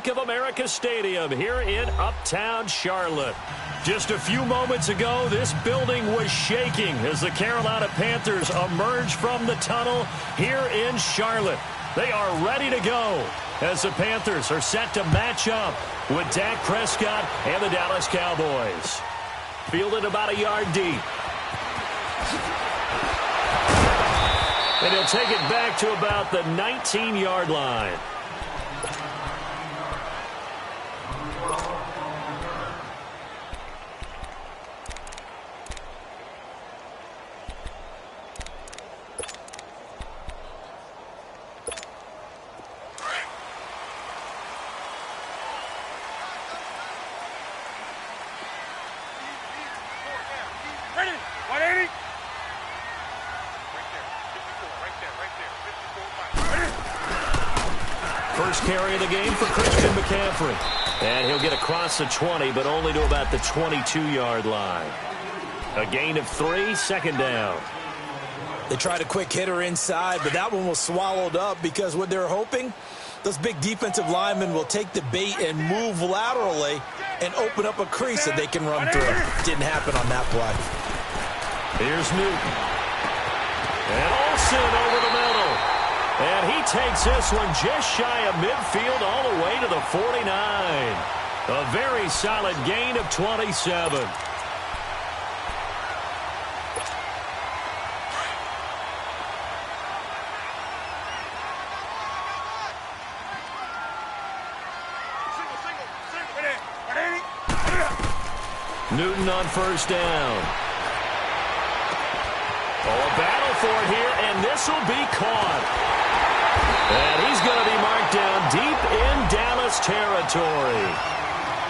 Bank of America Stadium here in Uptown Charlotte. Just a few moments ago, this building was shaking as the Carolina Panthers emerged from the tunnel here in Charlotte. They are ready to go as the Panthers are set to match up with Dak Prescott and the Dallas Cowboys. Fielded about a yard deep. And he'll take it back to about the 19-yard line. First carry of the game for Christian McCaffrey. And he'll get across the 20, but only to about the 22-yard line. A gain of 3, second down. They tried a quick hitter inside, but that one was swallowed up because what they're hoping, those big defensive linemen will take the bait and move laterally and open up a crease that they can run through. Didn't happen on that play. Here's Newton. And Olsen over the middle. And he takes this one just shy of midfield all the way to the 49. A very solid gain of 27. Newton on first down. Oh, a battle for it here, and this will be caught. And he's going to be marked down deep in Dallas territory.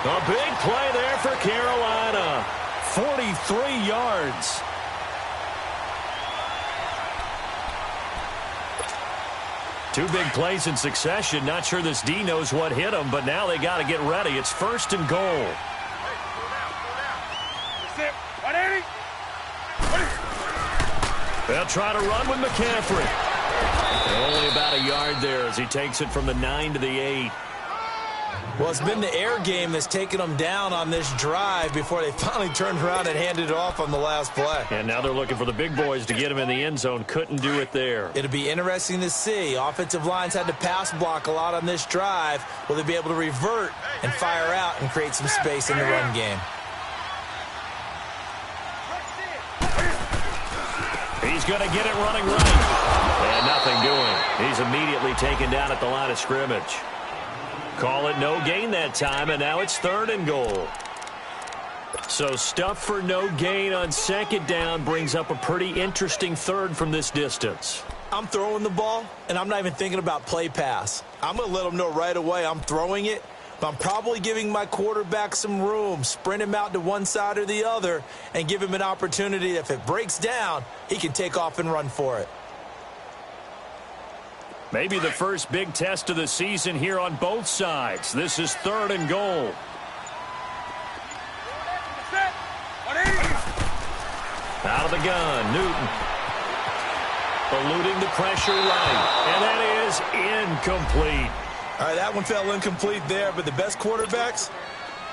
A big play there for Carolina. 43 yards. Two big plays in succession. Not sure this D knows what hit him, but now they got to get ready. It's first and goal. They'll try to run with McCaffrey. Only about a yard there as he takes it from the 9 to the 8. Well, it's been the air game that's taken them down on this drive before they finally turned around and handed it off on the last play. And now they're looking for the big boys to get him in the end zone. Couldn't do it there. It'll be interesting to see. Offensive lines had to pass block a lot on this drive. Will they be able to revert and fire out and create some space in the run game? He's going to get it running right. And nothing doing. He's immediately taken down at the line of scrimmage. Call it no gain that time, and now it's third and goal. So stuff for no gain on second down brings up a pretty interesting third from this distance. I'm throwing the ball, and I'm not even thinking about play pass. I'm going to let them know right away I'm throwing it. But I'm probably giving my quarterback some room, sprint him out to one side or the other, and give him an opportunity. If it breaks down, he can take off and run for it. Maybe the first big test of the season here on both sides. This is third and goal. Out of the gun, Newton. Eluding the pressure right. And that is incomplete. All right, that one fell incomplete there, but the best quarterbacks,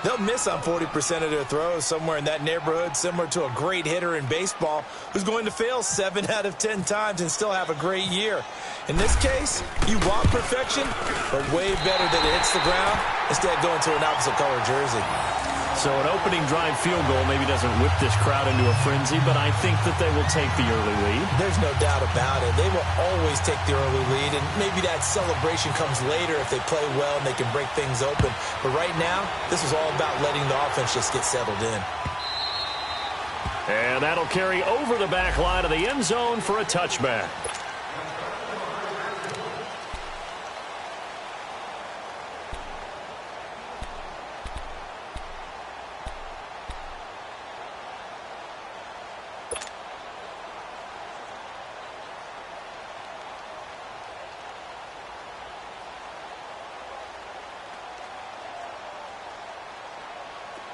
they'll miss on 40% of their throws, somewhere in that neighborhood, similar to a great hitter in baseball who's going to fail 7 out of 10 times and still have a great year. In this case, you want perfection, but way better than it hits the ground, instead going to an opposite color jersey. So an opening drive field goal maybe doesn't whip this crowd into a frenzy, but I think that they will take the early lead. There's no doubt about it. They will always take the early lead, and maybe that celebration comes later if they play well and they can break things open. But right now, this is all about letting the offense just get settled in. And that'll carry over the back line of the end zone for a touchback.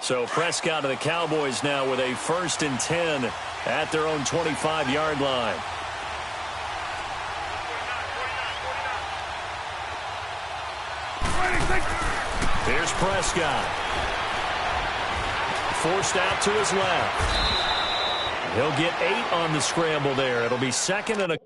So Prescott to the Cowboys now with a 1st and 10 at their own 25-yard line. Here's Prescott. Forced out to his left. He'll get 8 on the scramble there. It'll be second and a...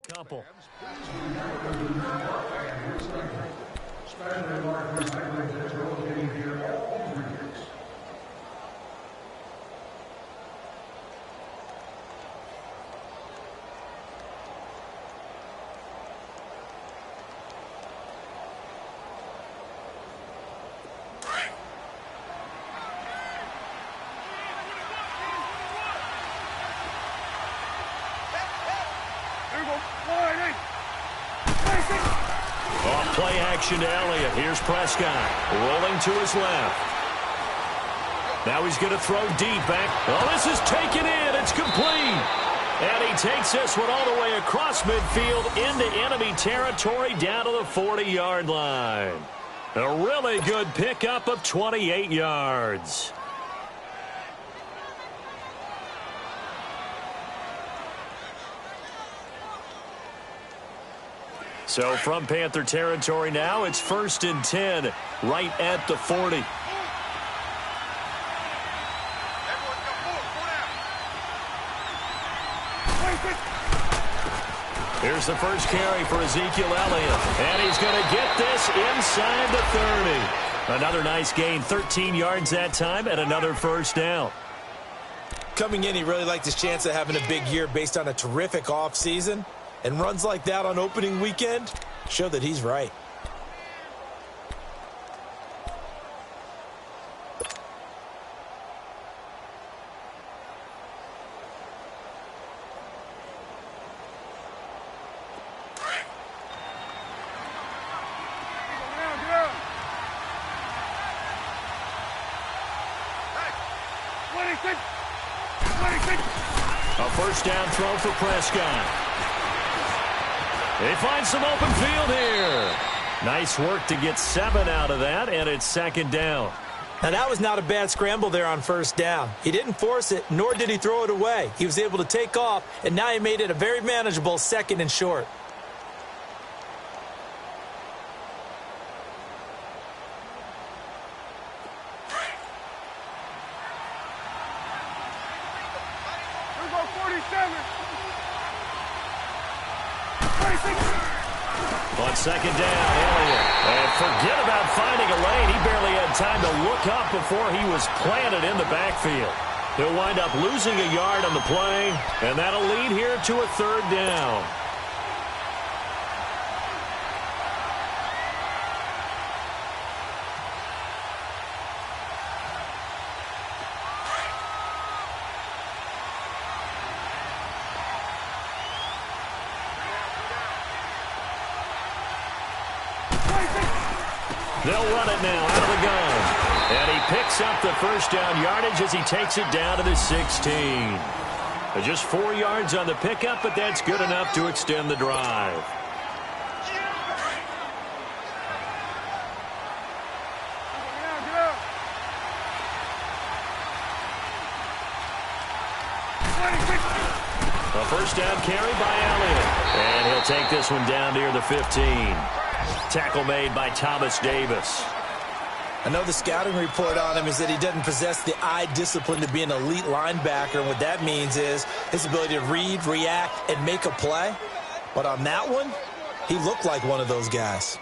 Couple. Play action to Elliott. Here's Prescott rolling to his left. Now he's going to throw deep back. Oh, this is taken in. It's complete. And he takes this one all the way across midfield into enemy territory down to the 40-yard line. A really good pickup of 28 yards. So from Panther territory now, it's 1st and 10, right at the 40. Here's the first carry for Ezekiel Elliott, and he's going to get this inside the 30. Another nice gain, 13 yards that time, and another first down. Coming in, he really liked his chance of having a big year based on a terrific offseason. And runs like that on opening weekend show that he's right. A first down throw for Prescott. They find some open field here. Nice work to get 7 out of that, and it's 2nd down. Now, that was not a bad scramble there on 1st down. He didn't force it, nor did he throw it away. He was able to take off, and now he made it a very manageable 2nd and short. On 2nd down, Elliott. And forget about finding a lane. He barely had time to look up before he was planted in the backfield. He'll wind up losing a yard on the play, and that'll lead here to a 3rd down. They'll run it now out of the gun. And he picks up the first down yardage as he takes it down to the 16. Just 4 yards on the pickup, but that's good enough to extend the drive. A first down carry by Elliott. And he'll take this one down near the 15. Tackle made by Thomas Davis. I know the scouting report on him is that he doesn't possess the eye discipline to be an elite linebacker. And what that means is his ability to read, react, and make a play. But on that one, he looked like one of those guys.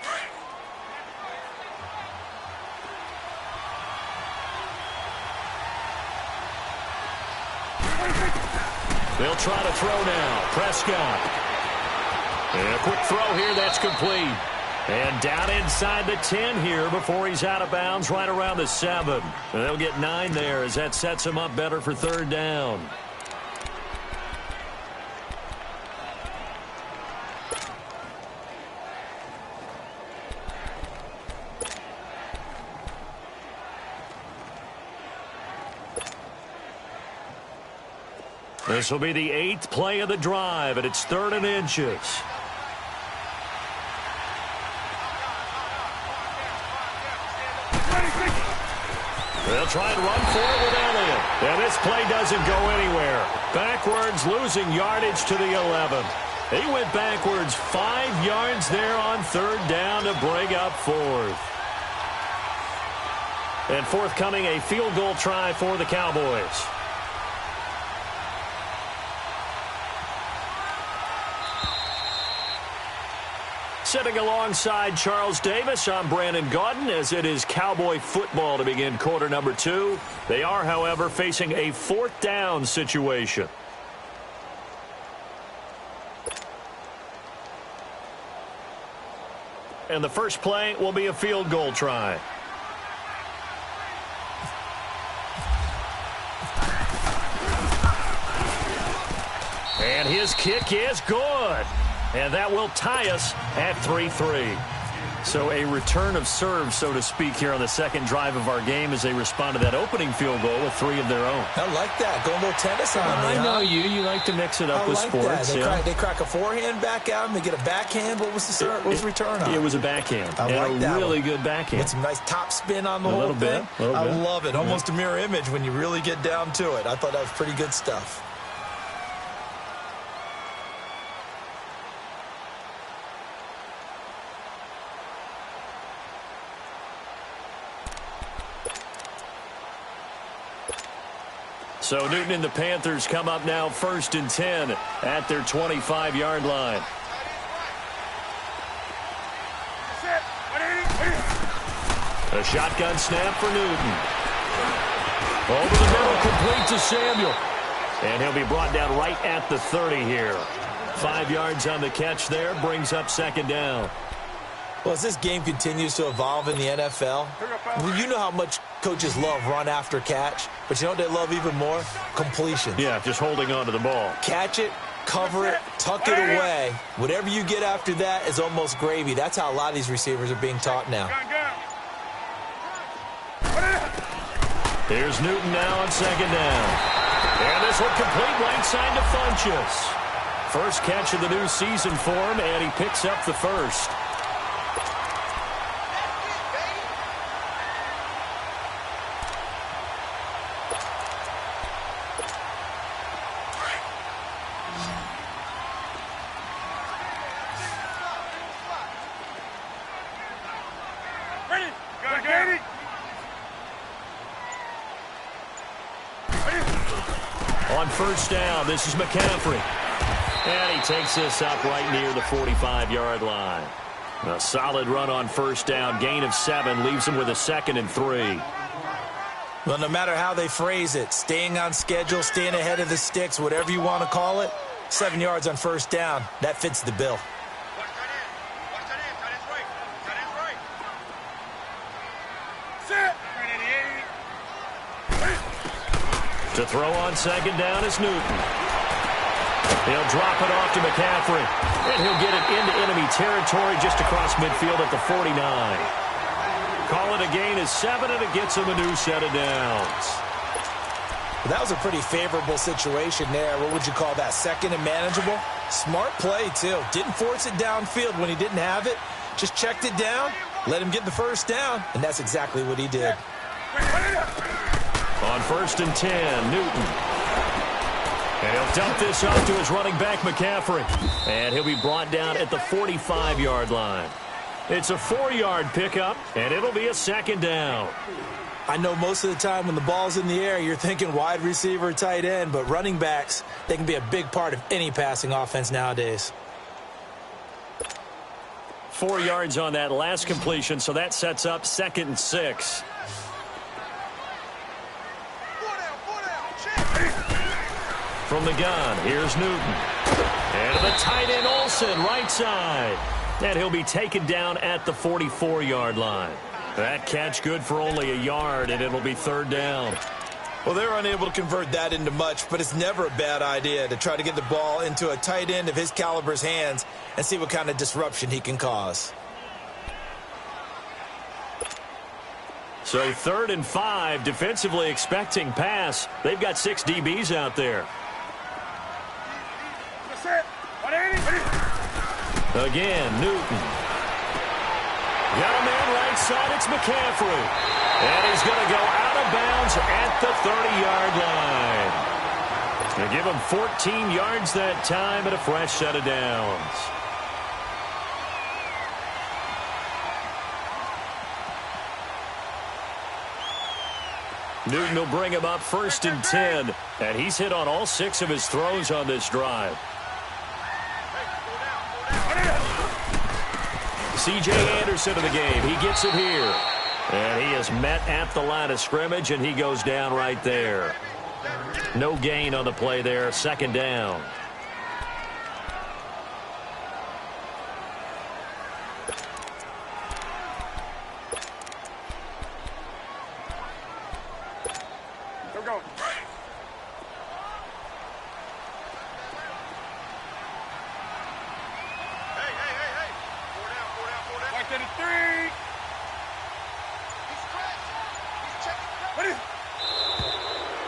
They'll try to throw now. Prescott. And a quick throw here. That's complete. And down inside the 10 here before he's out of bounds right around the 7. And they'll get 9 there as that sets him up better for third down. This will be the 8th play of the drive, and it's 3rd and inches. They'll try and run for it with Elliott. And this play doesn't go anywhere. Backwards, losing yardage to the 11. He went backwards 5 yards there on 3rd down to bring up 4th. And forthcoming, a field goal try for the Cowboys. Sitting alongside Charles Davis, I'm Brandon Gaudin as it is Cowboy football to begin quarter number 2. They are, however, facing a 4th down situation. And the first play will be a field goal try. And his kick is good. And that will tie us at 3-3. So a return of serve, so to speak, here on the second drive of our game as they respond to that opening field goal with 3 of their own. I like that. Go a little tennis on me, I know you. You like to mix it up with sports. They crack a forehand back out and they get a backhand. What was the return on? It was a backhand. I like that. Really good backhand. Get some nice top spin on the whole thing. I love it. Almost a mirror image when you really get down to it. I thought that was pretty good stuff. So Newton and the Panthers come up now 1st and 10 at their 25-yard line. A shotgun snap for Newton. Over the middle, complete to Samuel. And he'll be brought down right at the 30 here. 5 yards on the catch there, brings up 2nd down. Well, as this game continues to evolve in the NFL, you know how much coaches love run after catch, but you know what they love even more? Completion. Yeah, just holding on to the ball. Catch it, cover it, tuck it away. Whatever you get after that is almost gravy. That's how a lot of these receivers are being taught now. Here's Newton now on 2nd down. And this one complete right side to Funchess. First catch of the new season for him, and he picks up the first. On 1st down, this is McCaffrey. And he takes this up right near the 45-yard line. A solid run on 1st down. Gain of 7 leaves him with a 2nd and 3. Well, no matter how they phrase it, staying on schedule, staying ahead of the sticks, whatever you want to call it, 7 yards on 1st down, that fits the bill. To throw on 2nd down is Newton. He'll drop it off to McCaffrey. And he'll get it into enemy territory just across midfield at the 49. Call it a gain of 7, and it gets him a new set of downs. That was a pretty favorable situation there. What would you call that? Second and manageable? Smart play, too. Didn't force it downfield when he didn't have it. Just checked it down, let him get the first down, and that's exactly what he did. On 1st and 10, Newton. And he'll dump this off to his running back, McCaffrey. And he'll be brought down at the 45-yard line. It's a 4-yard pickup, and it'll be a 2nd down. I know most of the time when the ball's in the air, you're thinking wide receiver, tight end, but running backs, they can be a big part of any passing offense nowadays. 4 yards on that last completion, so that sets up 2nd and 6. From the gun, here's Newton. And to the tight end, Olsen, right side. And he'll be taken down at the 44-yard line. That catch good for only a yard, and it'll be 3rd down. Well, they're unable to convert that into much, but it's never a bad idea to try to get the ball into a tight end of his caliber's hands and see what kind of disruption he can cause. So 3rd and 5, defensively expecting pass. They've got 6 DBs out there. Again, Newton. Got a man right side, it's McCaffrey. And he's going to go out of bounds at the 30-yard line. They give him 14 yards that time and a fresh set of downs. Newton will bring him up 1st and 10. And he's hit on all 6 of his throws on this drive. C.J. Anderson of the game. He gets it here. And he is met at the line of scrimmage, and he goes down right there. No gain on the play there. 2nd down. Go.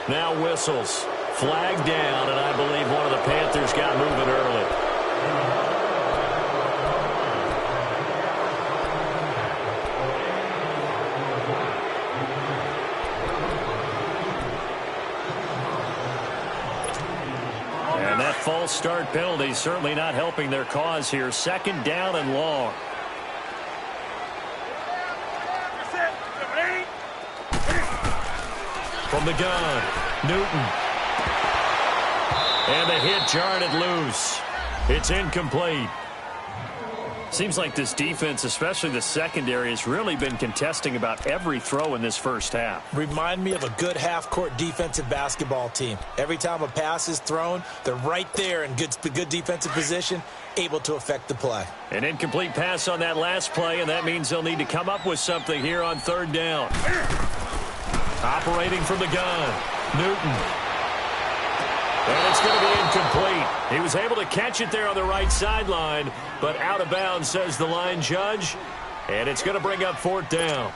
Now whistles. Flag down, and I believe one of the Panthers got moving early. And that false start penalty certainly not helping their cause here. 2nd down and long. From the gun, Newton. And the hit jarred it loose. It's incomplete. Seems like this defense, especially the secondary, has really been contesting about every throw in this first half. Remind me of a good half-court defensive basketball team. Every time a pass is thrown, they're right there in good defensive position, able to affect the play. An incomplete pass on that last play, and that means they'll need to come up with something here on 3rd down. Operating from the gun, Newton. And it's going to be incomplete. He was able to catch it there on the right sideline, but out of bounds, says the line judge. And it's going to bring up 4th down.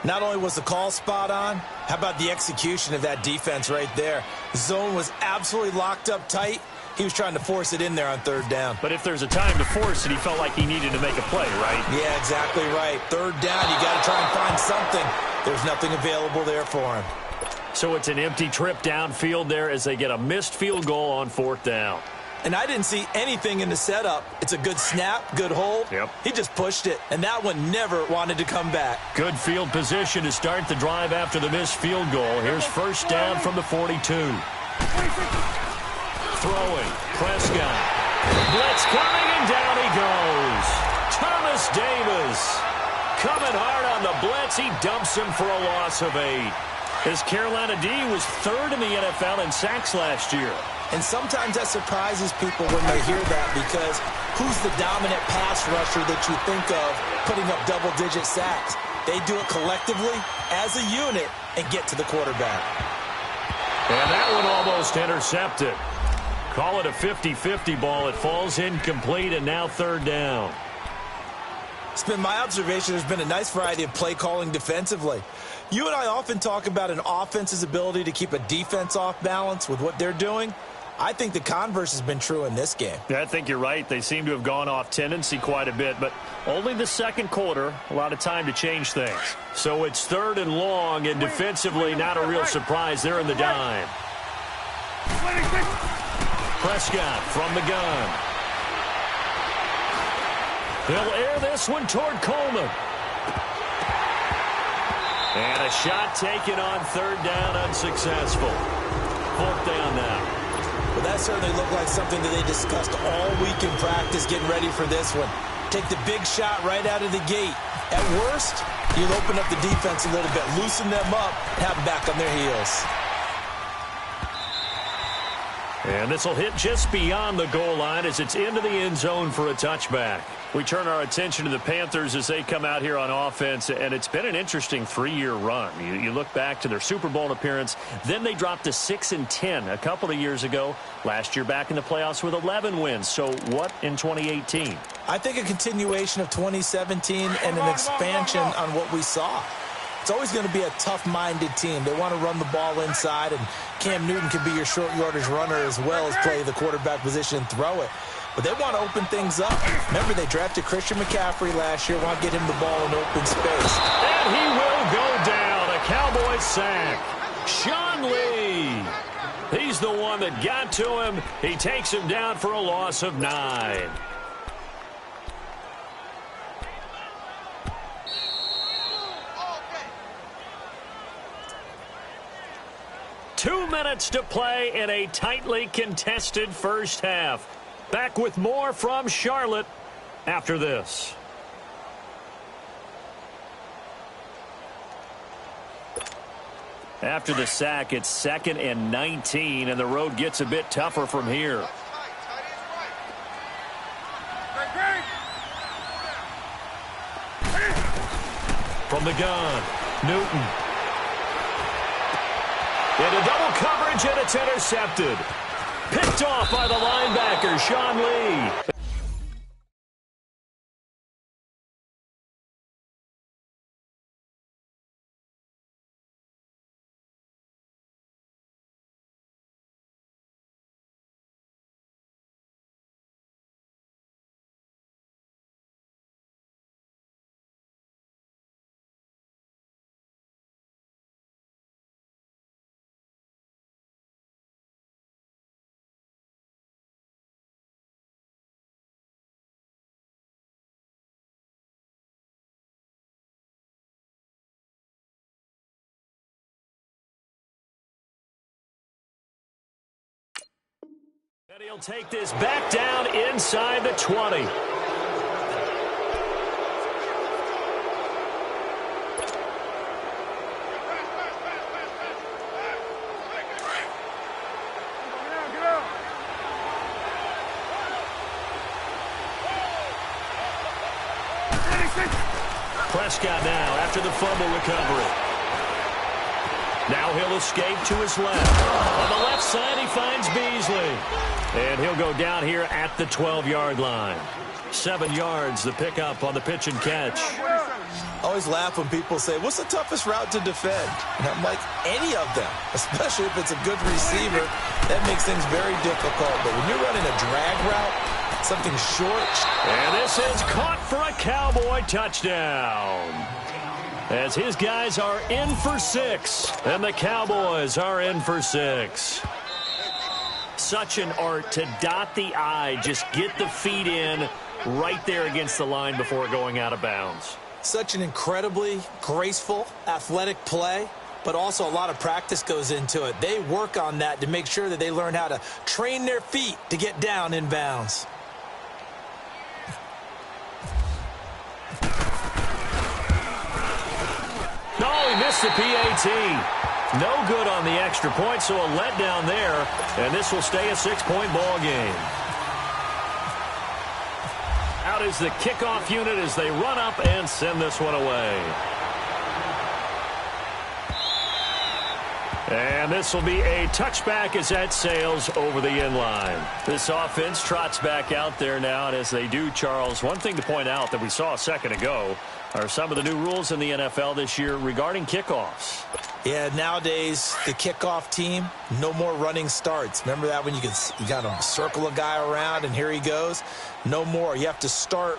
Not only was the call spot on, how about the execution of that defense right there? The zone was absolutely locked up tight. He was trying to force it in there on 3rd down. But if there's a time to force it, he felt like he needed to make a play, right? Yeah, exactly right. 3rd down, you got to try and find something. There's nothing available there for him. So it's an empty trip downfield there as they get a missed field goal on 4th down. And I didn't see anything in the setup. It's a good snap, good hold. Yep. He just pushed it, and that one never wanted to come back. Good field position to start the drive after the missed field goal. Here's 1st down from the 42. Throwing, Prescott. Blitz coming, and down he goes. Thomas Davis coming hard on the blitz. He dumps him for a loss of 8. His Carolina D was 3rd in the NFL in sacks last year. And sometimes that surprises people when they hear that, because who's the dominant pass rusher that you think of putting up double-digit sacks? They do it collectively as a unit and get to the quarterback. And that one almost intercepted. Call it a 50-50 ball. It falls incomplete, and now 3rd down. It's been my observation there's been a nice variety of play calling defensively. You and I often talk about an offense's ability to keep a defense off balance with what they're doing. I think the converse has been true in this game. Yeah, I think you're right. They seem to have gone off tendency quite a bit, but only the second quarter, a lot of time to change things. So it's 3rd and long, and defensively not a real surprise. They're in the dime. Prescott from the gun. They'll air this one toward Coleman. And a shot taken on 3rd down, unsuccessful. 4th down now. Well, that certainly looked like something that they discussed all week in practice, getting ready for this one. Take the big shot right out of the gate. At worst, you'll open up the defense a little bit, loosen them up, and have them back on their heels. And this will hit just beyond the goal line as it's into the end zone for a touchback. We turn our attention to the Panthers as they come out here on offense, and it's been an interesting 3-year run. You look back to their Super Bowl appearance, then they dropped to 6-10 a couple of years ago. Last year back in the playoffs with 11 wins. So what in 2018? I think a continuation of 2017 and an expansion on what we saw. It's always going to be a tough-minded team. They want to run the ball inside, and Cam Newton can be your short yardage runner as well as play the quarterback position and throw it. But they want to open things up. Remember, they drafted Christian McCaffrey last year. Want to get him the ball in open space. And he will go down. A Cowboy sack. Sean Lee. He's the one that got to him. He takes him down for a loss of 9. Two minutes to play in a tightly contested first half. Back with more from Charlotte after this. After the sack, it's 2nd and 19, and the road gets a bit tougher from here. From the gun, Newton. Into double coverage, and it's intercepted. Picked off by the linebacker, Sean Lee. And he'll take this back down inside the 20. Prescott now after the fumble recovery. Now he'll escape to his left. On the left side, he finds Beasley. And he'll go down here at the 12-yard line. 7 yards, the pickup on the pitch and catch. I always laugh when people say, what's the toughest route to defend? And I'm like, any of them, especially if it's a good receiver. That makes things very difficult. But when you're running a drag route, something short. And this is caught for a Cowboy touchdown. As his guys are in for 6, and the Cowboys are in for 6. Such an art to dot the I, just get the feet in right there against the line before going out of bounds. Such an incredibly graceful, athletic play, but also a lot of practice goes into it. They work on that to make sure that they learn how to train their feet to get down in bounds. No, he missed the PAT. No good on the extra point, so a letdown there, and this will stay a 6-point ball game. Out is the kickoff unit as they run up and send this one away. And this will be a touchback as that sails over the inline. This offense trots back out there now, and as they do, Charles, one thing to point out that we saw a second ago are some of the new rules in the NFL this year regarding kickoffs. Yeah, nowadays, the kickoff team, no more running starts. Remember that when you got to circle a guy around and here he goes? No more. You have to start,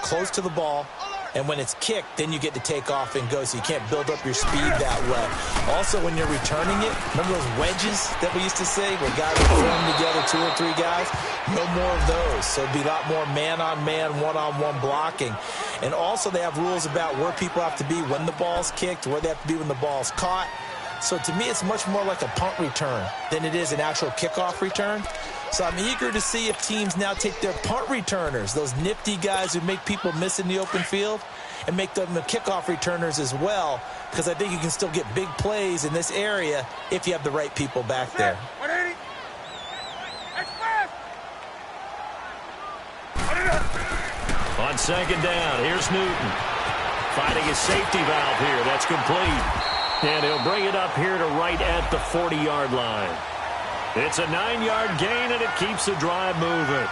close to the ball. And when it's kicked, then you get to take off and go, so you can't build up your speed that way. Also, when you're returning it, remember those wedges that we used to say where guys would form together, 2 or 3 guys? No more of those. So it'll be a lot more man-on-man, one-on-one blocking. And also they have rules about where people have to be when the ball's kicked, where they have to be when the ball's caught. So to me, it's much more like a punt return than it is an actual kickoff return. So I'm eager to see if teams now take their punt returners, those nifty guys who make people miss in the open field, and make them the kickoff returners as well, because I think you can still get big plays in this area if you have the right people back there. 180. On second down, here's Newton. Finding a safety valve here. That's complete. And he'll bring it up here to right at the 40-yard line. It's a 9-yard gain, and it keeps the drive moving.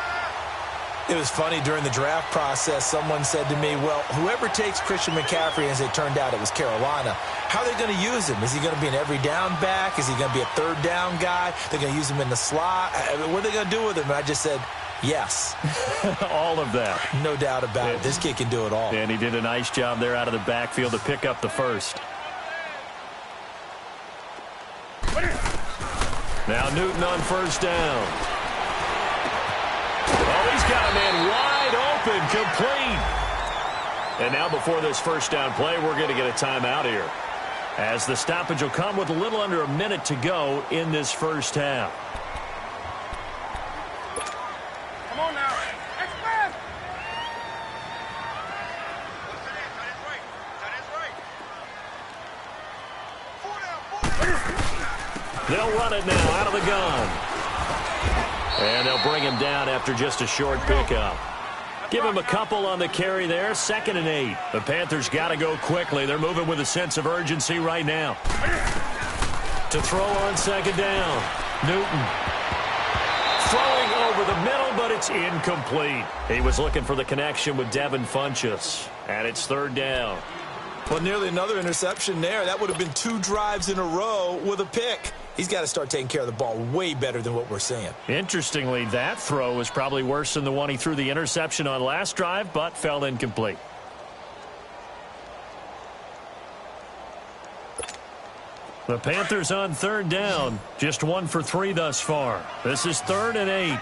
It was funny during the draft process. Someone said to me, well, whoever takes Christian McCaffrey, as it turned out it was Carolina, how are they going to use him? Is he going to be an every down back? Is he going to be a third down guy? They're going to use him in the slot? What are they going to do with him? And I just said, yes. All of that. No doubt about it. This kid can do it all. And he did a nice job there out of the backfield to pick up the first. Now Newton on first down. Oh, he's got a man wide open, complete. And now before this first down play, we're going to get a timeout here, as the stoppage will come with a little under a minute to go in this first half. Come on now. Expand. They'll run it now out of the gun. And they'll bring him down after just a short pickup. Give him a couple on the carry there. 2nd and 8. The Panthers got to go quickly. They're moving with a sense of urgency right now. To throw on second down. Newton. Throwing over the middle, but it's incomplete. He was looking for the connection with Devin Funchess. And it's 3rd down. Well, nearly another interception there. That would have been 2 drives in a row with a pick. He's got to start taking care of the ball way better than what we're seeing. Interestingly, that throw was probably worse than the one he threw the interception on last drive, but fell incomplete. The Panthers on 3rd down. Just 1 for 3 thus far. This is 3rd and 8.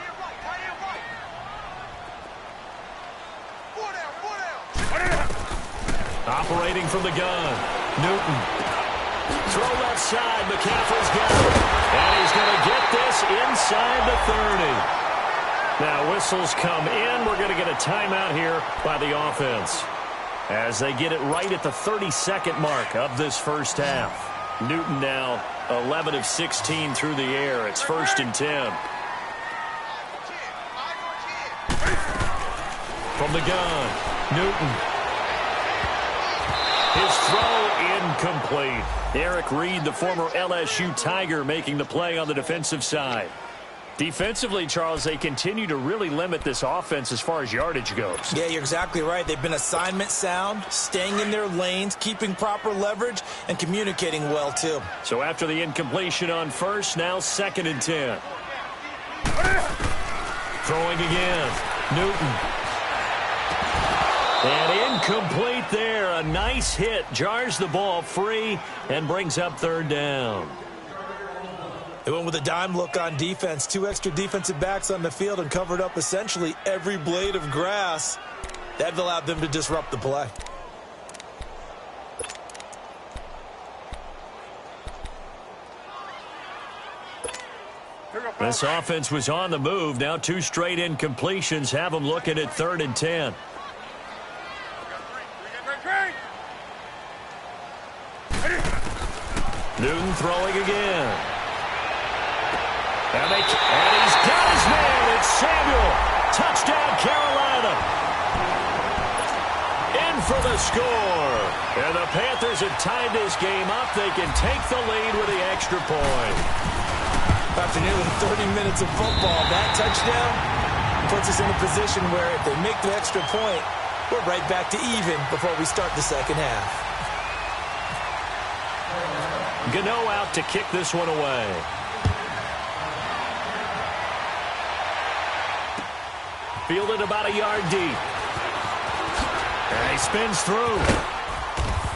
Operating from the gun. Newton. Throw left side. McCaffrey's got it. And he's going to get this inside the 30. Now whistles come in. We're going to get a timeout here by the offense, as they get it right at the 32nd mark of this first half. Newton now 11 of 16 through the air. It's 1st and 10. From the gun, Newton. His throw incomplete. Eric Reed, the former LSU Tiger, making the play on the defensive side. Defensively, Charles, they continue to really limit this offense as far as yardage goes. Yeah, you're exactly right. They've been assignment sound, staying in their lanes, keeping proper leverage, and communicating well, too. So after the incompletion on first, now 2nd and 10. Throwing again. Newton. And incomplete there. A nice hit. Jars the ball free and brings up 3rd down. They went with a dime look on defense. 2 extra defensive backs on the field and covered up essentially every blade of grass. That allowed them to disrupt the play. This offense was on the move. Now 2 straight incompletions have them looking at 3rd and 10. Newton throwing again. And he's got his man. It's Samuel. Touchdown, Carolina. In for the score. And the Panthers have tied this game up. They can take the lead with the extra point. After nearly 30 minutes of football, that touchdown puts us in a position where if they make the extra point, we're right back to even before we start the second half. Gano out to kick this one away. Fielded about a yard deep. And he spins through.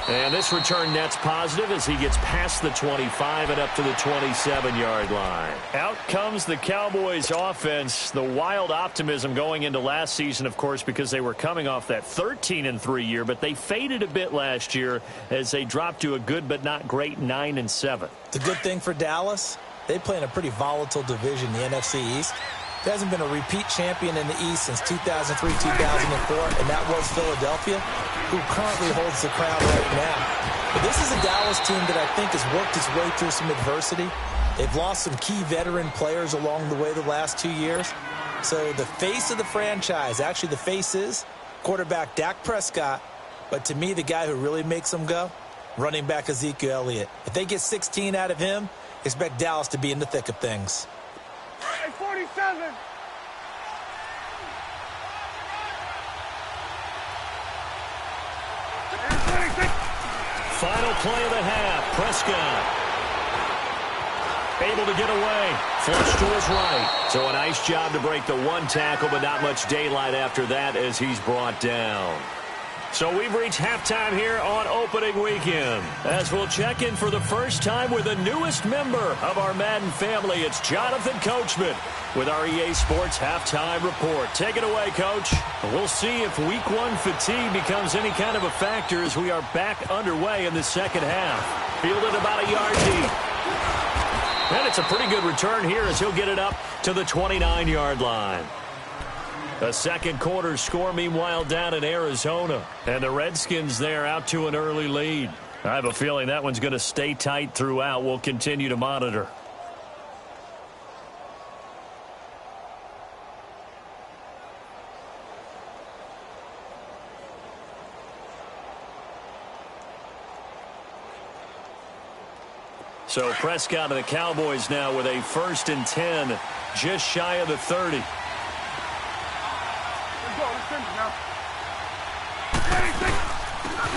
And this return net's positive as he gets past the 25 and up to the 27-yard line. Out comes the Cowboys offense. The wild optimism going into last season, of course, because they were coming off that 13-3 year, but they faded a bit last year as they dropped to a good but not great 9-7. The good thing for Dallas, they play in a pretty volatile division, the NFC East. There hasn't been a repeat champion in the East since 2003, 2004, and that was Philadelphia, who currently holds the crown right now. But this is a Dallas team that I think has worked its way through some adversity. They've lost some key veteran players along the way the last 2 years. So the face of the franchise, actually the face is quarterback Dak Prescott, but to me the guy who really makes them go, running back Ezekiel Elliott. If they get 16 out of him, expect Dallas to be in the thick of things. 47. Final play of the half. Prescott able to get away. Flush to his right. So a nice job to break the one tackle, but not much daylight after that as he's brought down. So we've reached halftime here on opening weekend. As we'll check in for the first time with the newest member of our Madden family, it's Jonathan Coachman with our EA Sports Halftime Report. Take it away, Coach. We'll see if Week 1 fatigue becomes any kind of a factor as we are back underway in the second half. Fielded about a yard deep. And it's a pretty good return here as he'll get it up to the 29-yard line. A second quarter score, meanwhile, down in Arizona. And the Redskins there out to an early lead. I have a feeling that one's going to stay tight throughout. We'll continue to monitor. So Prescott and the Cowboys now with a 1st and 10, just shy of the 30.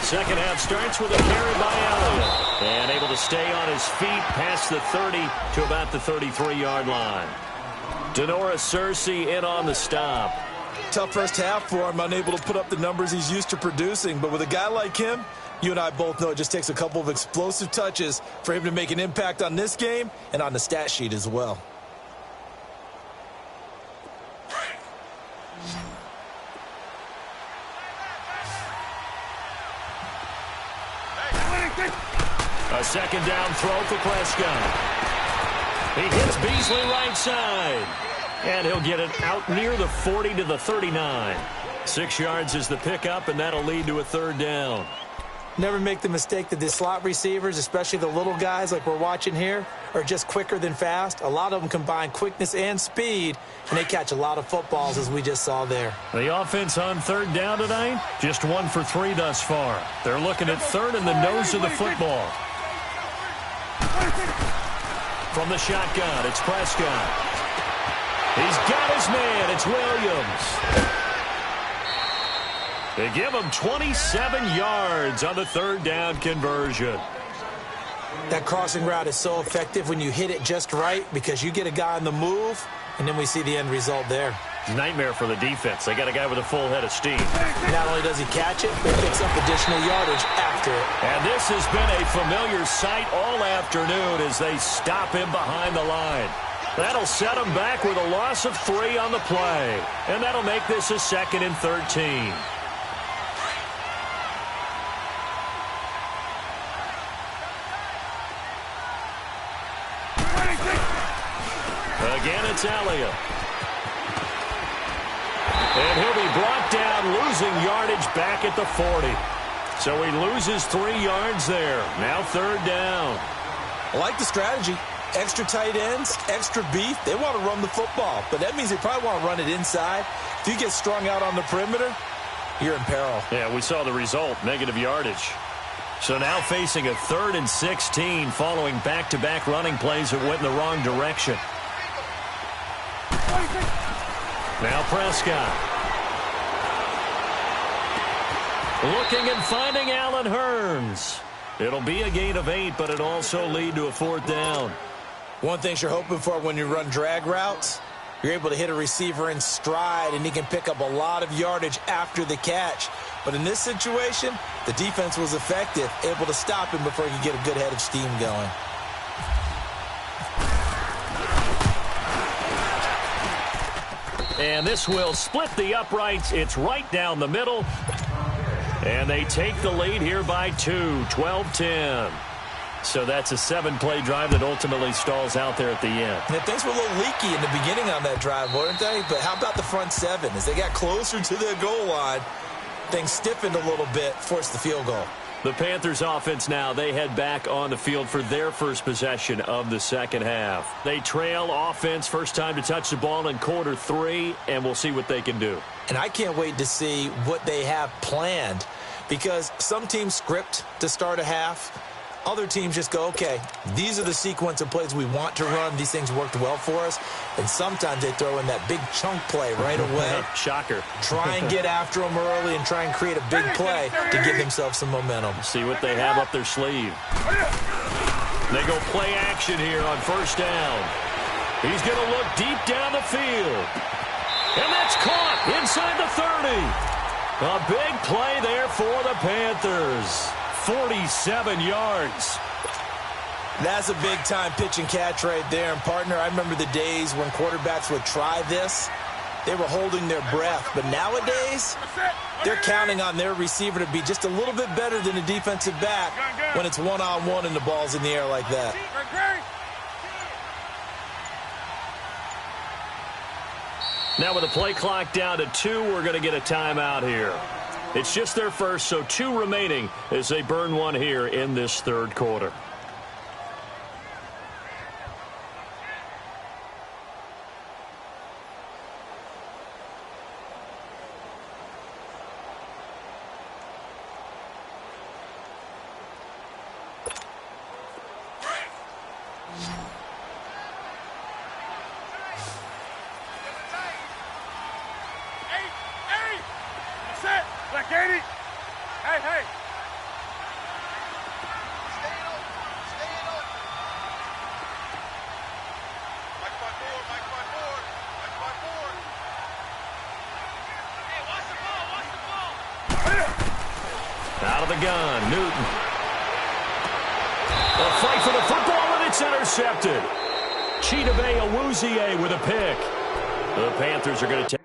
Second half starts with a carry by Elliott. And able to stay on his feet past the 30 to about the 33-yard line. Denoris Searcy in on the stop. Tough first half for him, unable to put up the numbers he's used to producing. But with a guy like him, you and I both know it just takes a couple of explosive touches for him to make an impact on this game and on the stat sheet as well. A second down throw for Prescott. He hits Beasley right side. And he'll get it out near the 40 to the 39. 6 yards is the pickup, and that'll lead to a third down. Never make the mistake that the slot receivers, especially the little guys like we're watching here, are just quicker than fast. A lot of them combine quickness and speed, and they catch a lot of footballs, as we just saw there. The offense on third down tonight, just 1 for 3 thus far. They're looking at third in the nose of the football. From the shotgun, it's Prescott. He's got his man. It's Williams. They give him 27 yards on the third down conversion. That crossing route is so effective when you hit it just right because you get a guy on the move, and then we see the end result there. Nightmare for the defense. They got a guy with a full head of steam. Not only does he catch it, but picks up additional yardage after it. And this has been a familiar sight all afternoon as they stop him behind the line. That'll set him back with a loss of 3 on the play. And that'll make this a 2nd and 13. Again, it's Elliott. And he'll be brought down, losing yardage back at the 40. So he loses 3 yards there. Now third down. I like the strategy. Extra tight ends, extra beef. They want to run the football, but that means they probably want to run it inside. If you get strung out on the perimeter, you're in peril. Yeah, we saw the result, negative yardage. So now facing a 3rd and 16 following back-to-back running plays that went in the wrong direction. Now Prescott. Looking and finding Allen Hurns. It'll be a gain of 8, but it also lead to a 4th down. One thing you're hoping for when you run drag routes, you're able to hit a receiver in stride, and he can pick up a lot of yardage after the catch. But in this situation, the defense was effective, able to stop him before he could get a good head of steam going. And this will split the uprights. It's right down the middle. And they take the lead here by 2, 12-10. So that's a 7-play drive that ultimately stalls out there at the end. And things were a little leaky in the beginning on that drive, weren't they? But how about the front 7? As they got closer to the goal line, things stiffened a little bit, forced the field goal. The Panthers offense now, they head back on the field for their first possession of the second half. They trail offense, first time to touch the ball in quarter 3, and we'll see what they can do. And I can't wait to see what they have planned, because some teams script to start a half. Other teams just go, okay, these are the sequence of plays we want to run. These things worked well for us. And sometimes they throw in that big chunk play right away. Shocker. Try and get after them early and try and create a big play to give themselves some momentum. See what they have up their sleeve. They go play action here on first down. He's going to look deep down the field. And that's caught inside the 30. A big play there for the Panthers. 47 yards. That's a big-time pitch and catch right there. And, partner, I remember the days when quarterbacks would try this. They were holding their breath. But nowadays, they're counting on their receiver to be just a little bit better than a defensive back when it's one-on-one and the ball's in the air like that. Now with the play clock down to 2, we're going to get a timeout here. It's just their first, so 2 remaining as they burn one here in this third quarter. Out of the gun, Newton. A fight for the football, and it's intercepted. Chidobe Awuzie with a pick. The Panthers are going to take.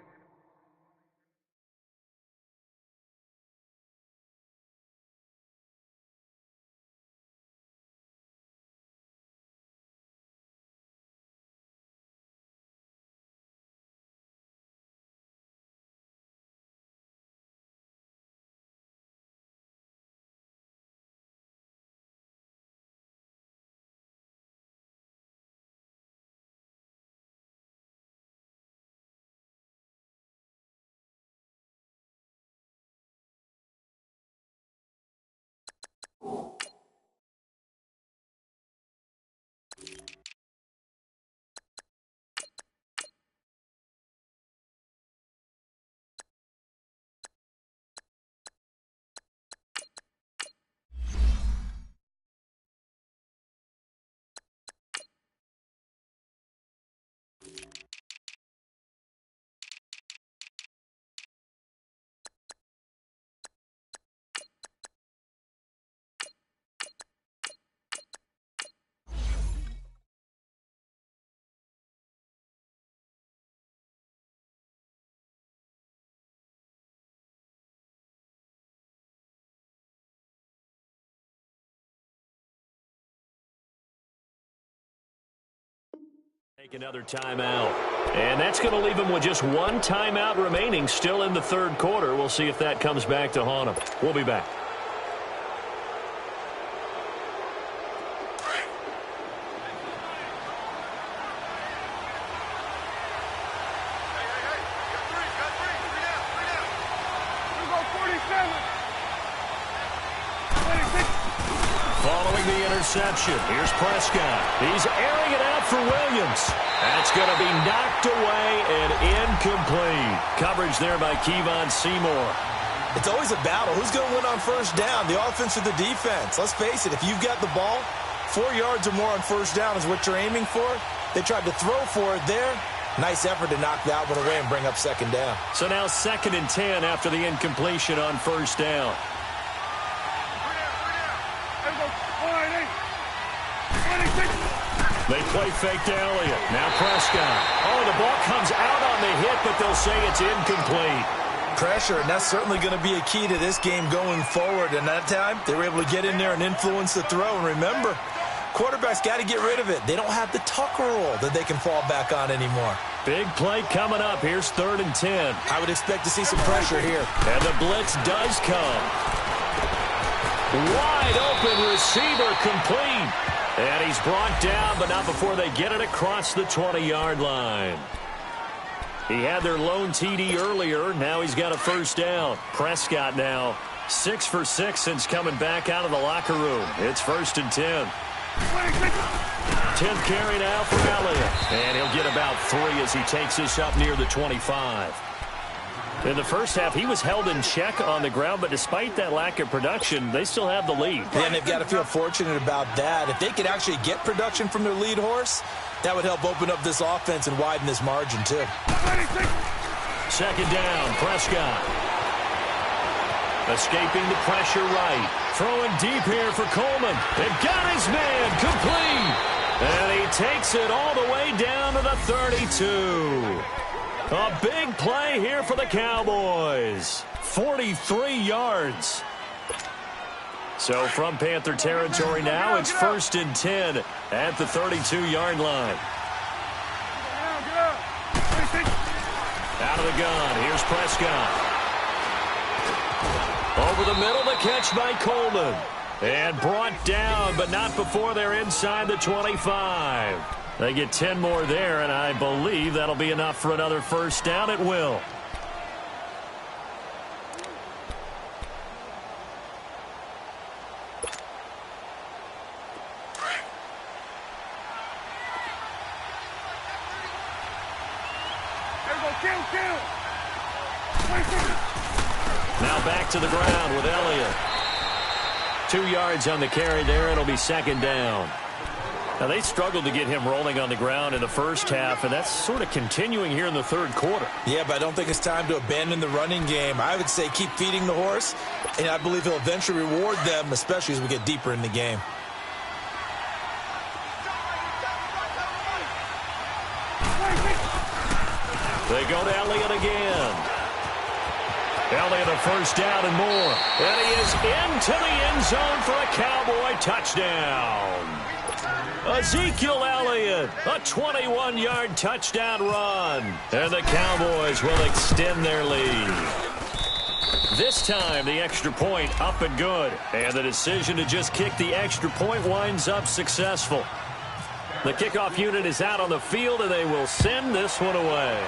Take another timeout. And that's going to leave them with just one timeout remaining still in the third quarter. We'll see if that comes back to haunt them. We'll be back. throwing the interception. Here's Prescott. He's airing it out for Williams. That's going to be knocked away and incomplete. Coverage there by Kevon Seymour. It's always a battle. Who's going to win on first down, the offense or the defense? Let's face it, if you've got the ball, 4 yards or more on first down is what you're aiming for. They tried to throw for it there. Nice effort to knock that one away and bring up second down. So now 2nd and 10 after the incompletion on first down. They play fake to Elliott. Now Prescott. Oh, the ball comes out on the hit, but they'll say it's incomplete. Pressure, and that's certainly going to be a key to this game going forward. And that time, they were able to get in there and influence the throw. And remember, quarterbacks got to get rid of it. They don't have the Tucker rule that they can fall back on anymore. Big play coming up. Here's 3rd and 10. I would expect to see some pressure here. And the blitz does come. Wide open receiver complete. And he's brought down, but not before they get it across the 20-yard line. He had their lone TD earlier. Now he's got a first down. Prescott now 6 for 6 since coming back out of the locker room. It's 1st and 10. 10th carry now for Elliott. And he'll get about 3 as he takes this up near the 25. In the first half, he was held in check on the ground, but despite that lack of production, they still have the lead. Yeah, and they've got to feel fortunate about that. If they could actually get production from their lead horse, that would help open up this offense and widen this margin, too. 2nd down, Prescott. Escaping the pressure right. Throwing deep here for Coleman. They've got his man complete. And he takes it all the way down to the 32. A big play here for the Cowboys. 43 yards. So from Panther territory now, it's 1st and 10 at the 32-yard line. Out of the gun, here's Prescott. Over the middle, the catch by Coleman. And brought down, but not before they're inside the 25. They get 10 more there, and I believe that'll be enough for another first down. It will. Now back to the ground with Elliott. 2 yards on the carry there. It'll be 2nd down. Now, they struggled to get him rolling on the ground in the first half, and that's sort of continuing here in the 3rd quarter. Yeah, but I don't think it's time to abandon the running game. I would say keep feeding the horse, and I believe he'll eventually reward them, especially as we get deeper in the game. They go to Elliott again. Elliott a first down and more. And he is into the end zone for a Cowboy touchdown. Ezekiel Elliott, a 21-yard touchdown run. And the Cowboys will extend their lead. This time, the extra point up and good. And the decision to just kick the extra point winds up successful. The kickoff unit is out on the field, and they will send this one away.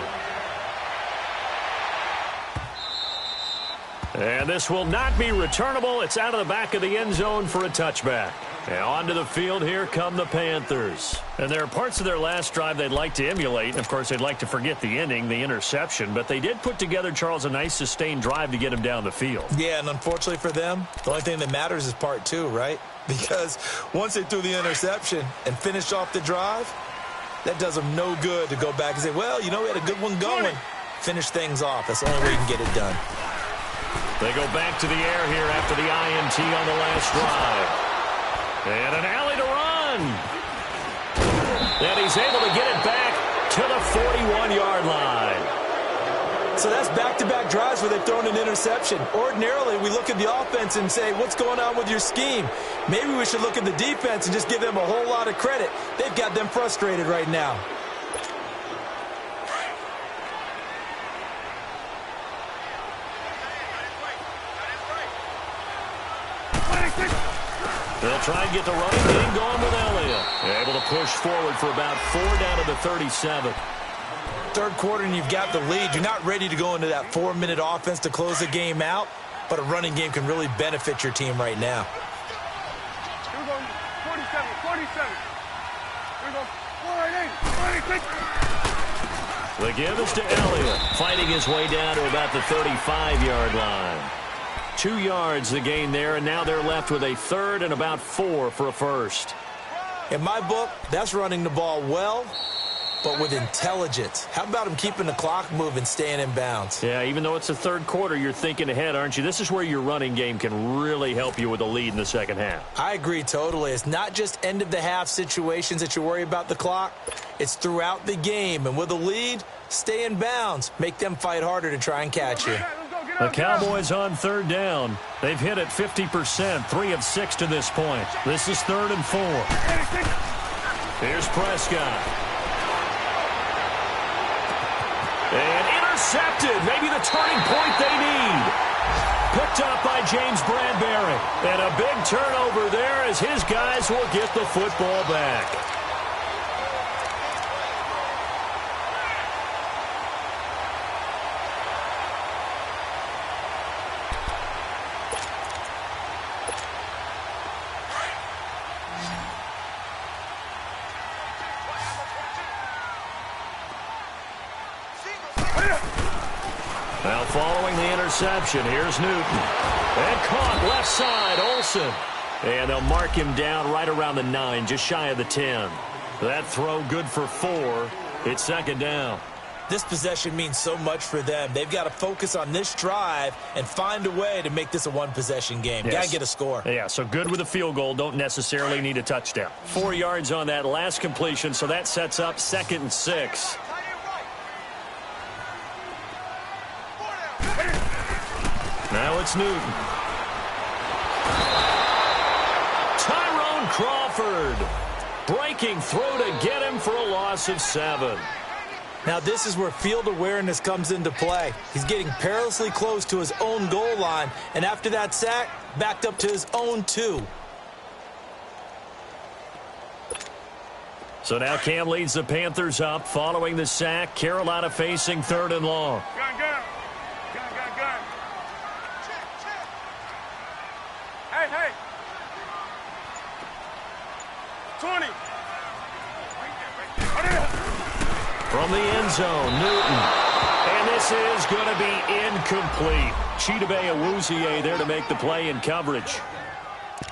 And this will not be returnable. It's out of the back of the end zone for a touchback. And onto the field, here come the Panthers. And there are parts of their last drive they'd like to emulate. Of course, they'd like to forget the ending, the interception. But they did put together, Charles, a nice sustained drive to get him down the field. Yeah, and unfortunately for them, the only thing that matters is part 2, right? Because once they threw the interception and finished off the drive, that does them no good to go back and say, well, you know, we had a good one going. Finish things off. That's the only way you can get it done. They go back to the air here after the INT on the last drive. And an alley to run. And he's able to get it back to the 41-yard line. So that's back-to-back drives where they've thrown an interception. Ordinarily, we look at the offense and say, what's going on with your scheme? Maybe we should look at the defense and just give them a whole lot of credit. They've got them frustrated right now. They'll try and get the running game going with Elliott. They're able to push forward for about 4 down to the 37. Third quarter and you've got the lead. You're not ready to go into that 4-minute offense to close the game out, but a running game can really benefit your team right now. 47. Here we go. 488. The give is to Elliott, fighting his way down to about the 35-yard line. 2 yards the gain there, and now they're left with a third and about 4 for a first. In my book, that's running the ball well, but with intelligence. How about him keeping the clock moving, staying in bounds? Yeah, even though it's the third quarter, you're thinking ahead, aren't you? This is where your running game can really help you with a lead in the second half. I agree totally. It's not just end-of-the-half situations that you worry about the clock. It's throughout the game. And with a lead, stay in bounds. Make them fight harder to try and catch you. The Cowboys on third down. They've hit it 50%, 3 of 6 to this point. This is 3rd and 4. Here's Prescott. And intercepted. Maybe the turning point they need. Picked up by James Bradbury. And a big turnover there as his guys will get the football back. Now following the interception, here's Newton. And caught left side, Olsen. And they'll mark him down right around the 9, just shy of the 10. That throw good for 4. It's second down. This possession means so much for them. They've got to focus on this drive and find a way to make this a one-possession game. Yes. Got to get a score. Yeah, so good with a field goal. Don't necessarily need a touchdown. 4 yards on that last completion, so that sets up 2nd and 6. Now it's Newton. Tyrone Crawford breaking through to get him for a loss of 7. Now this is where field awareness comes into play. He's getting perilously close to his own goal line, and after that sack, backed up to his own 2. So now Cam leads the Panthers up following the sack. Carolina facing 3rd and long. Gun. 20. From the end zone, Newton. And this is going to be incomplete. Chidobe Awuzie there to make the play in coverage.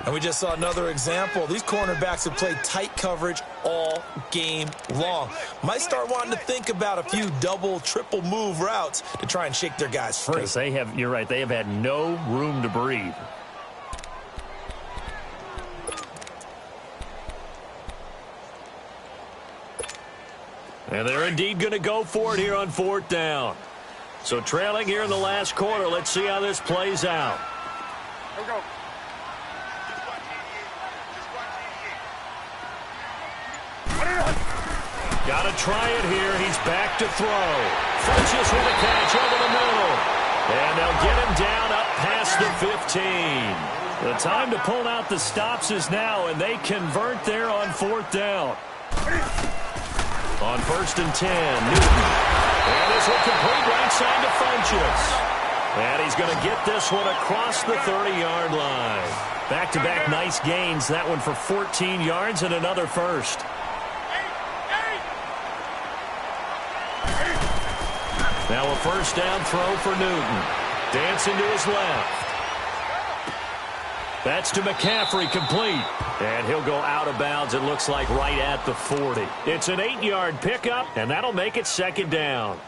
And we just saw another example. These cornerbacks have played tight coverage all game long. Might start wanting to think about a few double, triple move routes to try and shake their guys free. Because you're right, they have had no room to breathe. And they're indeed going to go for it here on 4th down. So trailing here in the last quarter. Let's see how this plays out. Here we go. Got to try it here. He's back to throw. Funches with a catch over the middle. And they'll get him down up past the 15. The time to pull out the stops is now, and they convert there on 4th down. On 1st and 10, Newton. And this will complete right side to Funches. And he's going to get this one across the 30-yard line. Back-to-back nice gains. That one for 14 yards and another first. Now a first down throw for Newton. Dancing to his left. That's to McCaffrey, complete. And he'll go out of bounds, it looks like, right at the 40. It's an 8-yard pickup, and that'll make it second down.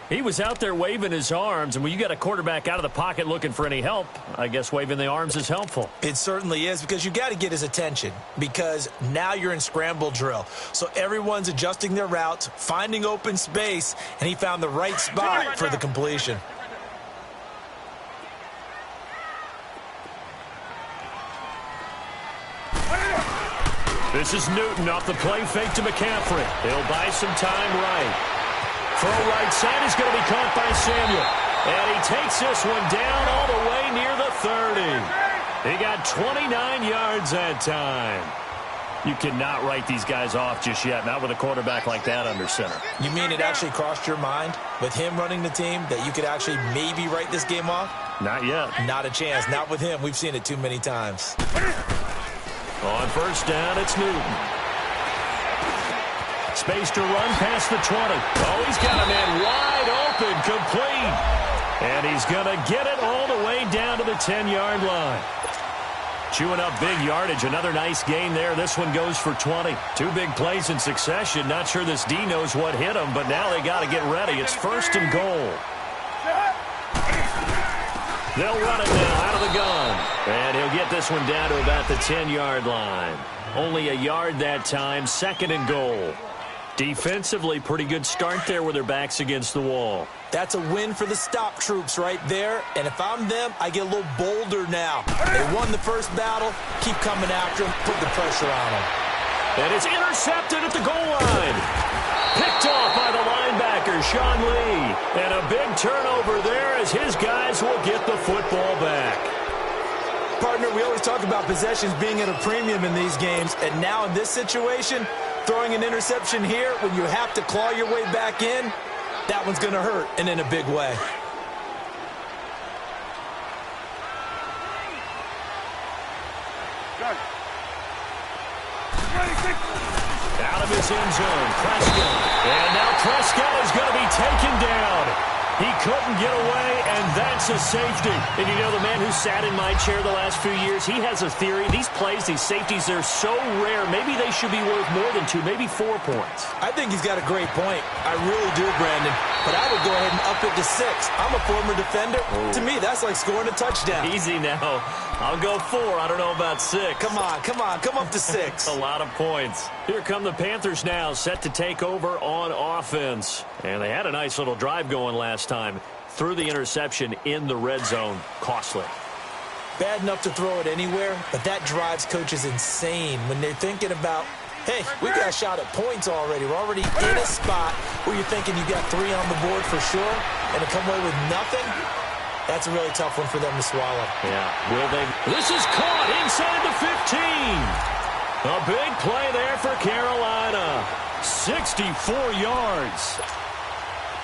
He was out there waving his arms, and when you got a quarterback out of the pocket looking for any help, I guess waving the arms is helpful. It certainly is, because you got to get his attention, because now you're in scramble drill. So everyone's adjusting their routes, finding open space, and he found the right spot for the completion. This is Newton off the play fake to McCaffrey. He'll buy some time right. Throw right side is going to be caught by Samuel. And he takes this one down all the way near the 30. He got 29 yards that time. You cannot write these guys off just yet, not with a quarterback like that under center. You mean it actually crossed your mind with him running the team that you could actually maybe write this game off? Not yet. Not a chance. Not with him. We've seen it too many times. On first down, it's Newton. Space to run past the 20. Oh, he's got a man wide open, complete. And he's going to get it all the way down to the 10-yard line. Chewing up big yardage. Another nice gain there. This one goes for 20. Two big plays in succession. Not sure this D knows what hit him, but now they got to get ready. It's first and goal. They'll run it now out of the gun. And he'll get this one down to about the 10-yard line. Only a yard that time. Second and goal. Defensively, pretty good start there with their backs against the wall. That's a win for the stop troops right there. And if I'm them, I get a little bolder now. They won the first battle. Keep coming after them. Put the pressure on them. And it's intercepted at the goal line. Picked off by the linebacker, Sean Lee. And a big turnover there as his guys will get the football back. Partner, we always talk about possessions being at a premium in these games. And now in this situation, throwing an interception here when you have to claw your way back in, that one's going to hurt, and in a big way. Out of his end zone, Prescott. And now Prescott is going to be taken down. He couldn't get away, and that's a safety. And you know, the man who sat in my chair the last few years, he has a theory. These plays, these safeties, they're so rare. Maybe they should be worth more than 2, maybe 4 points. I think he's got a great point. I really do, Brandon. But I would go ahead and up it to 6. I'm a former defender. To me, that's like scoring a touchdown. Easy now. I'll go 4. I don't know about 6. Come on. Come up to 6. A lot of points. Here come the Panthers now, set to take over on offense. And they had a nice little drive going last time. Threw the interception in the red zone. Costly. Bad enough to throw it anywhere, but that drives coaches insane when they're thinking about, hey, we got a shot at points already. We're already in a spot where you're thinking you got 3 on the board for sure, and to come away with nothing, that's a really tough one for them to swallow. Yeah, will they? This is caught inside the 15. A big play there for Carolina. 64 yards.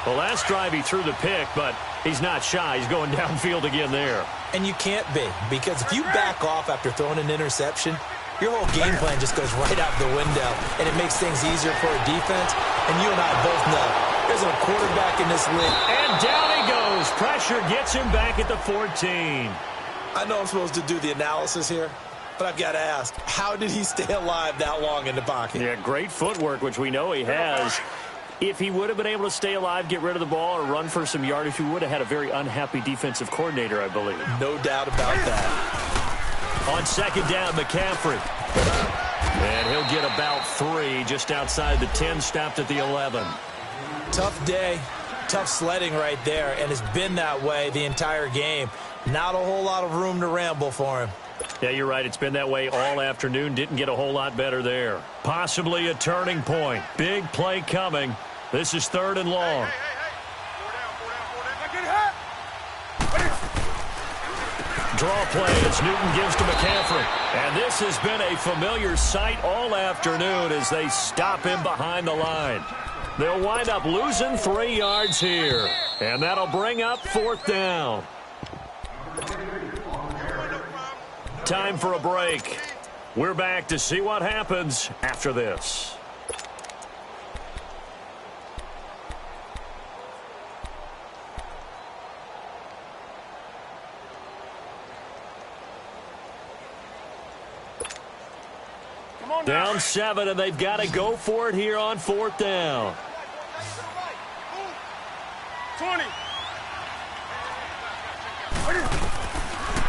The last drive he threw the pick, but he's not shy. He's going downfield again there. And you can't be, because if you back off after throwing an interception, your whole game plan just goes right out the window, and it makes things easier for a defense. And you and I both know there's a quarterback in this league. And down he goes. Pressure gets him back at the 14. I know I'm supposed to do the analysis here, but I've got to ask, how did he stay alive that long in the pocket? Yeah, great footwork, which we know he has. If he would have been able to stay alive, get rid of the ball, or run for some yardage, he would have had a very unhappy defensive coordinator, I believe. No doubt about that. On second down, McCaffrey. And he'll get about 3 just outside the 10, stopped at the 11. Tough day, tough sledding right there, and it's been that way the entire game. Not a whole lot of room to ramble for him. Yeah, you're right. It's been that way all afternoon. Didn't get a whole lot better there. Possibly a turning point. Big play coming. This is 3rd and long. Draw play as Newton gives to McCaffrey. And this has been a familiar sight all afternoon as they stop him behind the line. They'll wind up losing 3 yards here. And that'll bring up 4th down. Time for a break. We're back to see what happens after this. Down 7, and they've got to go for it here on 4th down. 20.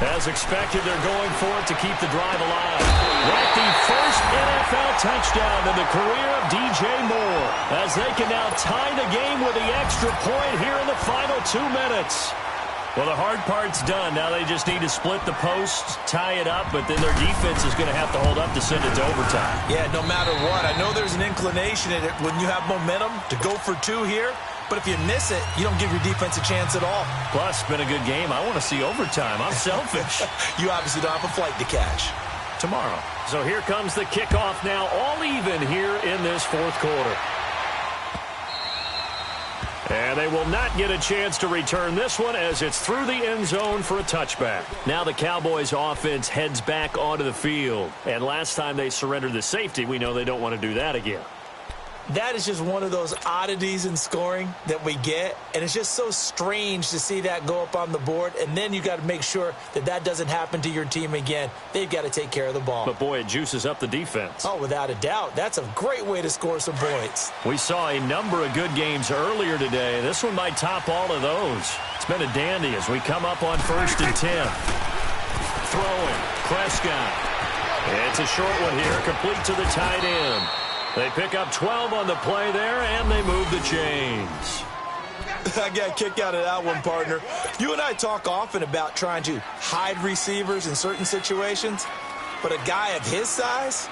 As expected, they're going for it to keep the drive alive. Like the first NFL touchdown in the career of DJ Moore, as they can now tie the game with the extra point here in the final 2 minutes. Well, the hard part's done. Now they just need to split the posts, tie it up, but then their defense is going to have to hold up to send it to overtime. Yeah, no matter what. I know there's an inclination in it when you have momentum to go for 2 here. But if you miss it, you don't give your defense a chance at all. Plus, it's been a good game. I want to see overtime. I'm selfish. You obviously don't have a flight to catch. Tomorrow. So here comes the kickoff now, all even here in this 4th quarter. And they will not get a chance to return this one as it's through the end zone for a touchback. Now the Cowboys offense heads back onto the field. And last time they surrendered the safety, we know they don't want to do that again. That is just one of those oddities in scoring that we get, and it's just so strange to see that go up on the board, and then you got to make sure that that doesn't happen to your team again. They've got to take care of the ball. But, boy, it juices up the defense. Oh, without a doubt. That's a great way to score some points. We saw a number of good games earlier today. This one might top all of those. It's been a dandy as we come up on 1st and 10. Throwing, Prescott. It's a short one here, complete to the tight end. They pick up 12 on the play there, and they move the chains. I got a kick out of that one, partner. You and I talk often about trying to hide receivers in certain situations, but a guy of his size,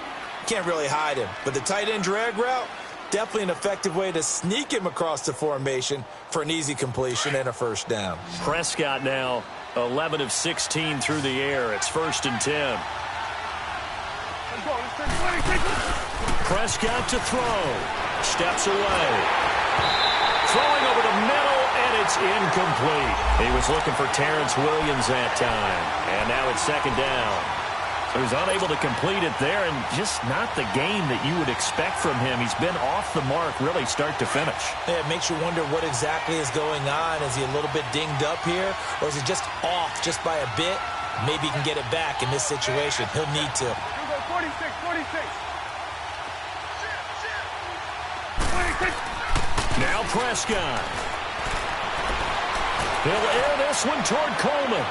can't really hide him. But the tight end drag route, definitely an effective way to sneak him across the formation for an easy completion and a first down. Prescott now 11 of 16 through the air. It's 1st and 10. Let's go. Let's take it. Prescott to throw. Steps away. Throwing over the middle, and it's incomplete. He was looking for Terrence Williams that time. And now it's 2nd down. So he's unable to complete it there, and just not the game that you would expect from him. He's been off the mark really start to finish. Yeah, it makes you wonder what exactly is going on. Is he a little bit dinged up here, or is he just off just by a bit? Maybe he can get it back in this situation. He'll need to. Here we go. 46. Now Prescott. He'll air this one toward Coleman.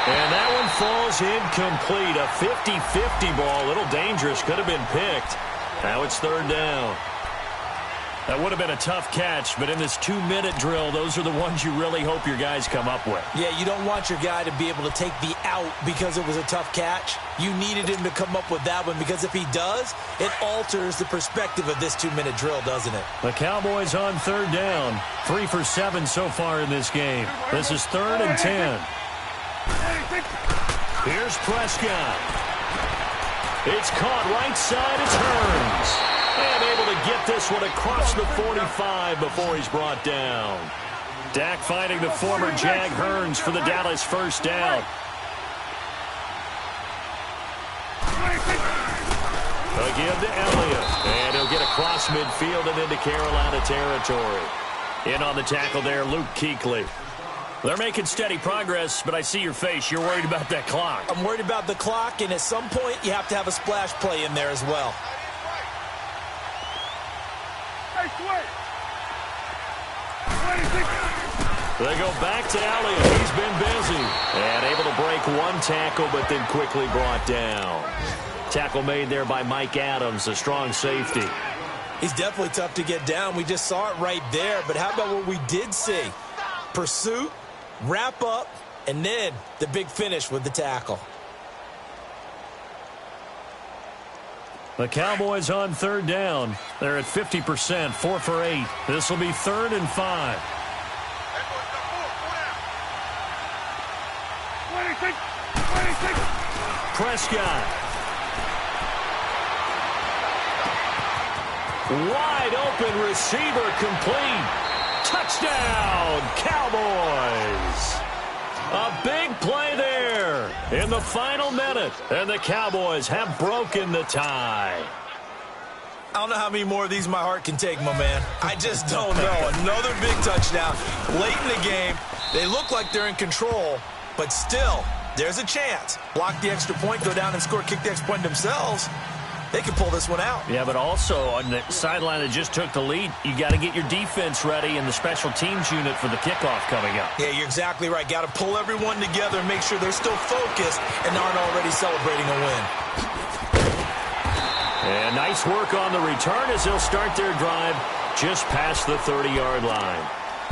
And that one falls incomplete. A 50-50 ball. A little dangerous. Could have been picked. Now it's 3rd down. That would have been a tough catch, but in this 2-minute drill, those are the ones you really hope your guys come up with. Yeah, you don't want your guy to be able to take the out because it was a tough catch. You needed him to come up with that one because if he does, it alters the perspective of this 2-minute drill, doesn't it? The Cowboys on 3rd down. 3 for 7 so far in this game. This is 3rd and 10. Here's Prescott. It's caught right side. It's Hearns. And able to get this one across the 45 before he's brought down. Dak finding the former Jag Hearns for the Dallas first down. A give to Elliott. And he'll get across midfield and into Carolina territory. In on the tackle there, Luke Kuechly. They're making steady progress, but I see your face. You're worried about that clock. I'm worried about the clock, and at some point, you have to have a splash play in there as well. They go back to Elliott. He's been busy. And able to break one tackle, but then quickly brought down. Tackle made there by Mike Adams, a strong safety. He's definitely tough to get down. We just saw it right there. But how about what we did see? Pursuit, wrap up, and then the big finish with the tackle. The Cowboys on 3rd down. They're at 50%, 4 for 8. This will be 3rd and 5. Prescott. Wide open receiver complete. Touchdown, Cowboys. A big play there in the final minute, and the Cowboys have broken the tie. I don't know how many more of these my heart can take, my man. I just don't know. Another big touchdown late in the game. They look like they're in control, but still, there's a chance. Block the extra point, go down and score, kick the extra point themselves. They can pull this one out. Yeah, but also on the sideline that just took the lead, you got to get your defense ready and the special teams unit for the kickoff coming up. Yeah, you're exactly right. Got to pull everyone together and make sure they're still focused and aren't already celebrating a win. And nice work on the return as they'll start their drive just past the 30-yard line.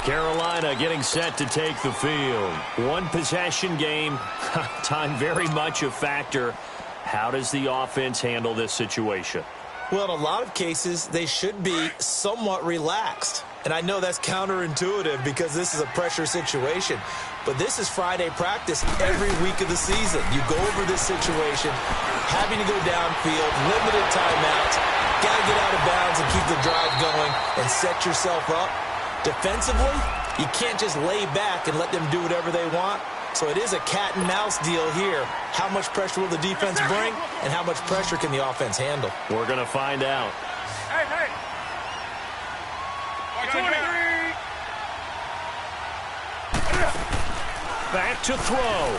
Carolina getting set to take the field. One possession game, time very much a factor. How does the offense handle this situation? Well, in a lot of cases, they should be somewhat relaxed. And I know that's counterintuitive because this is a pressure situation. But this is Friday practice every week of the season. You go over this situation, having to go downfield, limited timeouts, got to get out of bounds and keep the drive going and set yourself up. Defensively, you can't just lay back and let them do whatever they want. So it is a cat and mouse deal here. How much pressure will the defense bring, and how much pressure can the offense handle? We're going to find out. Hey, hey. Back to throw.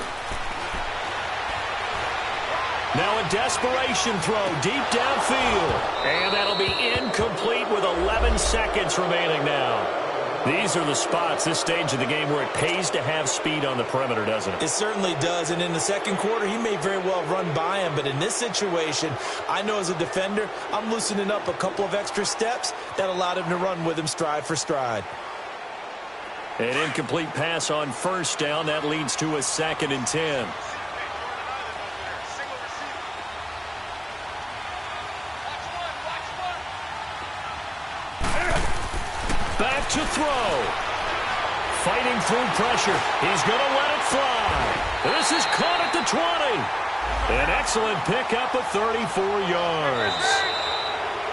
Now a desperation throw deep downfield. And that'll be incomplete with 11 seconds remaining now. These are the spots, this stage of the game, where it pays to have speed on the perimeter, doesn't it? It certainly does, and in the second quarter, he may very well run by him, but in this situation, I know as a defender, I'm loosening up a couple of extra steps that allowed him to run with him stride for stride. An incomplete pass on first down. That leads to a 2nd and 10. Back to throw. Fighting through pressure. He's going to let it fly. This is caught at the 20. An excellent pickup of 34 yards.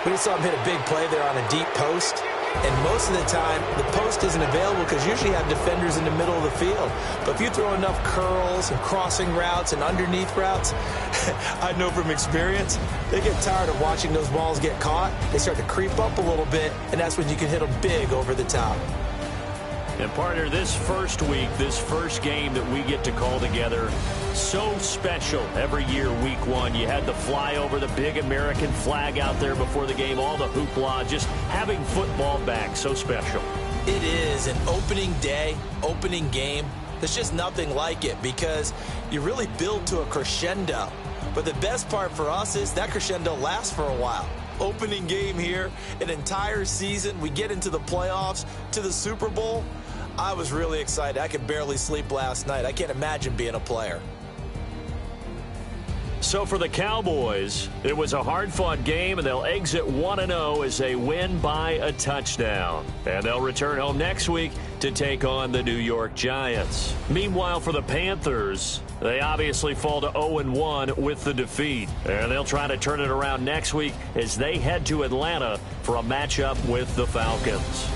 We just saw him hit a big play there on a deep post. And most of the time, the post isn't available because you usually have defenders in the middle of the field. But if you throw enough curls and crossing routes and underneath routes, I know from experience, they get tired of watching those balls get caught. They start to creep up a little bit, and that's when you can hit them big over the top. And partner, this first week, this first game that we get to call together, so special every year, week one. You had the flyover, the big American flag out there before the game, all the hoopla, just having football back, so special. It is an opening day, opening game. There's just nothing like it because you really build to a crescendo. But the best part for us is that crescendo lasts for a while. Opening game here, an entire season, we get into the playoffs, to the Super Bowl. I was really excited. I could barely sleep last night. I can't imagine being a player. So for the Cowboys, it was a hard-fought game, and they'll exit 1-0 as they win by a touchdown. And they'll return home next week to take on the New York Giants. Meanwhile, for the Panthers, they obviously fall to 0-1 with the defeat. And they'll try to turn it around next week as they head to Atlanta for a matchup with the Falcons.